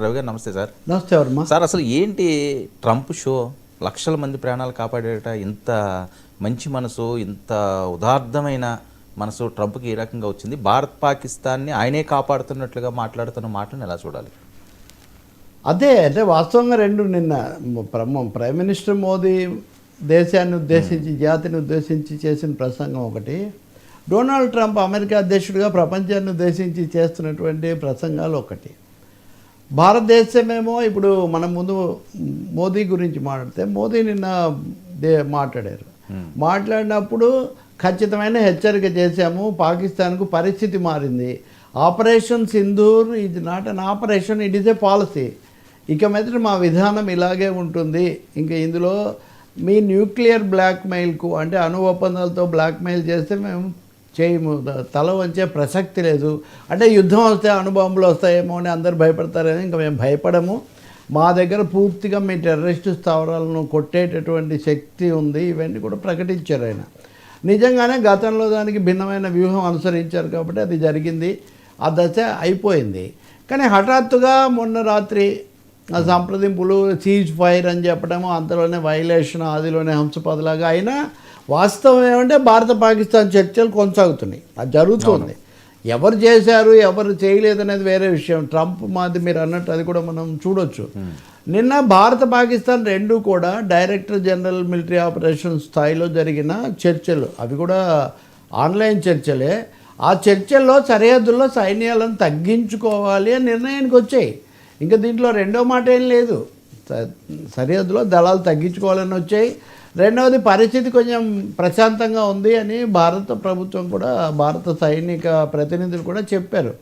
రవి గారు నమస్తే సార్. నమస్తే వర్మ. సార్ అసలు ఏంటి ట్రంప్ షో? లక్షల మంది ప్రాణాలు కాపాడేట ఇంత మంచి మనసు, ఇంత ఉదార్థమైన మనసు ట్రంప్కి ఏ రకంగా వచ్చింది? భారత్ పాకిస్తాన్ని ఆయనే కాపాడుతున్నట్లుగా మాట్లాడుతున్న మాటలను ఎలా చూడాలి? అదే అంటే వాస్తవంగా రెండు నిన్న ప్రైమ్ మినిస్టర్ మోదీ దేశాన్ని ఉద్దేశించి జాతిని ఉద్దేశించి చేసిన ప్రసంగం ఒకటి, డొనాల్డ్ ట్రంప్ అమెరికా అధ్యక్షుడిగా ప్రపంచాన్ని ఉద్దేశించి చేస్తున్నటువంటి ప్రసంగాలు ఒకటి. భారతదేశమేమో ఇప్పుడు మనం ముందు మోదీ గురించి మాట్లాడితే మోదీ నిన్న మాట్లాడినప్పుడు ఖచ్చితమైన హెచ్చరిక చేశాము, పాకిస్తాన్కు పరిస్థితి మారింది, operation Sindoor is not an operation, it is a policy, ఇక మీద మా విధానం ఇలాగే ఉంటుంది, ఇంకా ఇందులో మీ న్యూక్లియర్ బ్లాక్మెయిల్కు అంటే అణు ఒప్పందాలతో బ్లాక్మెయిల్ చేస్తే మేము చేయము, తల వంచే ప్రసక్తి లేదు, అంటే యుద్ధం వస్తే అణుబాంబులు వస్తాయేమో అని అందరు భయపడతారని ఇంకా మేము భయపడము, మా దగ్గర పూర్తిగా మీ టెర్రరిస్టు స్థావరాలను కొట్టేటటువంటి శక్తి ఉంది, ఇవన్నీ కూడా ప్రకటించారు ఆయన. నిజంగానే గతంలో దానికి భిన్నమైన వ్యూహం అనుసరించారు కాబట్టి అది జరిగింది, ఆ దశ అయిపోయింది. కానీ హఠాత్తుగా మొన్న రాత్రి ఆ సంప్రదింపులు సీజ్ ఫైర్ అని చెప్పడము, అంతలోనే వైలేషన్, ఆదిలోనే హంసపదలాగా అయినా వాస్తవం ఏమంటే భారత పాకిస్తాన్ చర్చలు కొనసాగుతున్నాయి, అది జరుగుతుంది. ఎవరు చేశారు ఎవరు చేయలేదనేది వేరే విషయం. ట్రంప్ మాది మీరు అన్నట్టు అది కూడా మనం చూడొచ్చు. నిన్న భారత పాకిస్తాన్ రెండు కూడా డైరెక్టర్ జనరల్ మిలిటరీ ఆపరేషన్ స్థాయిలో జరిగిన చర్చలు, అవి కూడా ఆన్లైన్ చర్చలే. ఆ చర్చల్లో సరిహద్దుల్లో సైన్యాలను తగ్గించుకోవాలి అని నిర్ణయానికి వచ్చాయి. ఇంకా దీంట్లో రెండో మాట ఏం లేదు, సరిహద్దులో దళాలు తగ్గించుకోవాలని వచ్చాయి. రెండవది పరిస్థితి కొంచెం ప్రశాంతంగా ఉంది అని భారత ప్రభుత్వం కూడా, భారత సైనిక ప్రతినిధులు కూడా చెప్పారు.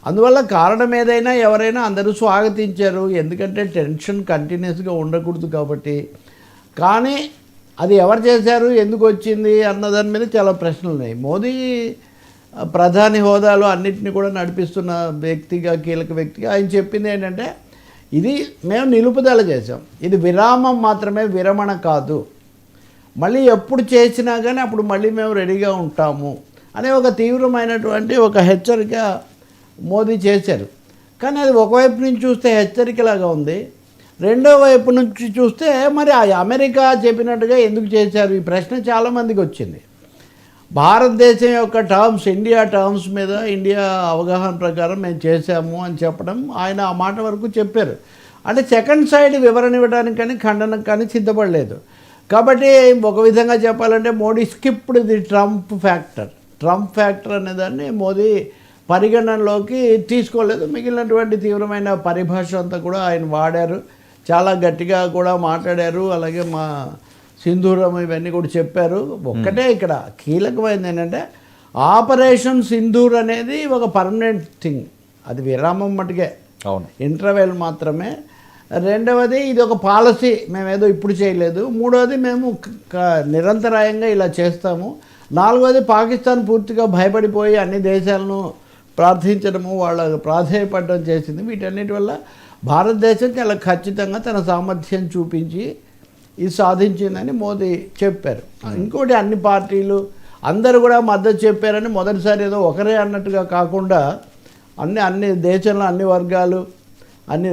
అందువల్ల కారణం ఏదైనా ఎవరైనా అందరూ స్వాగతించారు, ఎందుకంటే టెన్షన్ కంటిన్యూస్గా ఉండకూడదు కాబట్టి. కానీ అది ఎవరు చేశారు, ఎందుకు వచ్చింది అన్నదాని మీద చాలా ప్రశ్నలు ఉన్నాయి. మోదీ ప్రధాని హోదాలో అన్నింటినీ కూడా నడిపిస్తున్న వ్యక్తిగా, కీలక వ్యక్తిగా ఆయన చెప్పింది ఏంటంటే ఇది మేము నిలుపుదల చేసాం, ఇది విరామం మాత్రమే, విరమణ కాదు, మళ్ళీ ఎప్పుడు చేసినా కానీ అప్పుడు మళ్ళీ మేము రెడీగా ఉంటాము అనే ఒక తీవ్రమైనటువంటి ఒక హెచ్చరిక మోదీ చేశారు. కానీ అది ఒకవైపు నుంచి చూస్తే హెచ్చరికలాగా ఉంది, రెండో వైపు నుంచి చూస్తే మరి అమెరికా చెప్పినట్టుగా ఎందుకు చేశారు, ఈ ప్రశ్న చాలామందికి వచ్చింది. భారతదేశం యొక్క టర్మ్స్, ఇండియా టర్మ్స్ మీద, ఇండియా అవగాహన ప్రకారం మేము చేశాము అని చెప్పడం, ఆయన ఆ మాట వరకు చెప్పారు. అంటే సెకండ్ సైడ్ వివరణ ఇవ్వడానికి కానీ ఖండనకు కానీ సిద్ధపడలేదు. కాబట్టి ఒక విధంగా చెప్పాలంటే Modi skipped the Trump factor అనేదాన్ని మోదీ పరిగణనలోకి తీసుకోలేదు. మిగిలినటువంటి తీవ్రమైన పరిభాష అంతా కూడా ఆయన వాడారు, చాలా గట్టిగా కూడా మాట్లాడారు. అలాగే మా సింధూరం ఇవన్నీ కూడా చెప్పారు. ఒక్కటే ఇక్కడ కీలకమైనది ఏంటంటే ఆపరేషన్ సింధూర్ అనేది ఒక పర్మనెంట్ థింగ్, అది విరామం మటుకే, అవును, ఇంటర్వెల్ మాత్రమే. రెండవది ఇది ఒక పాలసీ, మేమేదో ఇప్పుడు చేయలేదు. మూడవది మేము నిరంతరాయంగా ఇలా చేస్తాము. నాలుగవది పాకిస్తాన్ పూర్తిగా భయపడిపోయి అన్ని దేశాలను ప్రార్థించడము, వాళ్ళ ప్రాధేయపడడం చేసింది. వీటన్నిటి వల్ల భారతదేశం చాలా ఖచ్చితంగా తన సామర్థ్యం చూపించి ఇది సాధించిందని మోదీ చెప్పారు. ఇంకోటి అన్ని పార్టీలు అందరూ కూడా మద్దతు చెప్పారని, మొదటిసారి ఏదో ఒకరే అన్నట్టుగా కాకుండా అన్ని దేశంలో అన్ని వర్గాలు, అన్ని